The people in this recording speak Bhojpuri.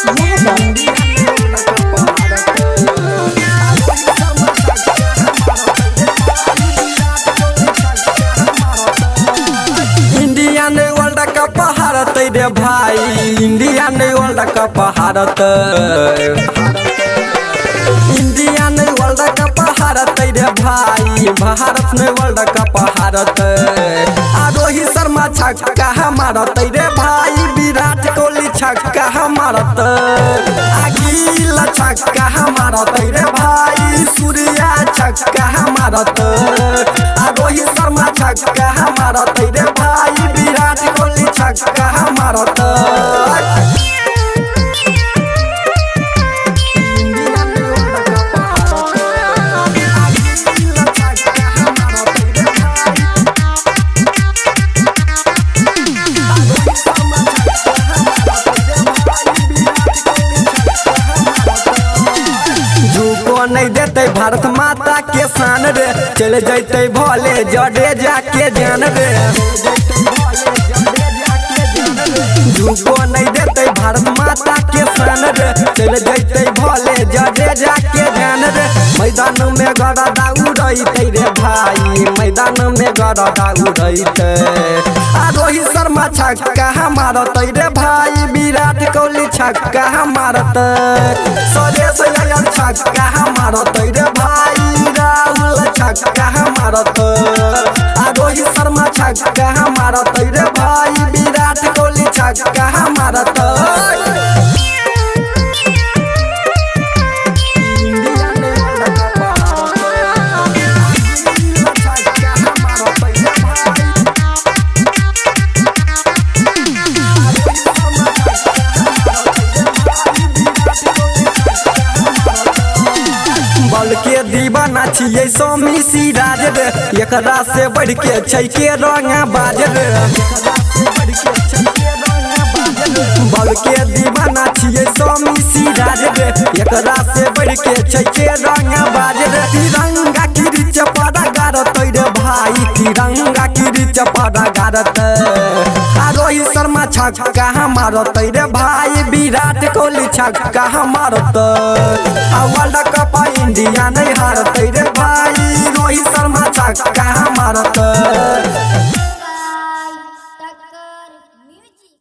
इंडिया ने वर्ल्ड कप हारते रे भाई, इंडिया ने वर्ल्ड कप हारते, इंडिया ने वर्ल्ड कप हारते रे भाई, भारत ने वर्ल्ड कप हारते। रोहित शर्मा छक्का मारते रे भाई, विराट कोहली छक्का मारते, गिल छक्का मारते रे भाई, सूर्या छक्का मारते, रोहित शर्मा छक्का मारते रे भाई, विराट कोहली छक्का मारते। नहीं देते भारत माता के शान रे, चले जैते भोले जडेजा के जान रे, झूको नहीं देते भारत माता के शान रे, चले जैते भोले जडेजा के जान रे। मैदान में गरदा उड़ैते रे भाई, मैदान में गरदा उड़ैते। रोहित शर्मा छक्का मारते रे भाई, विराट कोहली छक्का मारते, सुरेश अय्यर छक्का मारते रे भाई, राहुल छक्का मारते, रोहित शर्मा छक्का मारते रे भाई, विराट कोहली छक्का मारते। बल के दीवाना छियै स्वामी सिराज रे, एकरा से बढ़ के छै के रंगा बाज रे, बल के दीवाना छियै स्वामी सिराज रे, एकरा से बढ़ के छै के रंगा बाज रे। तिरंगा किरीच पड़ा गारते रे भाई, तिरंगा किरीच पड़ा गारते। रोहित शर्मा छक्का मारते रे भाई, विराट कोहली छक्का मारते। वर्ल्ड कप इंडिया नहीं हारते रे भाई, रोहित शर्मा छक्का मारते।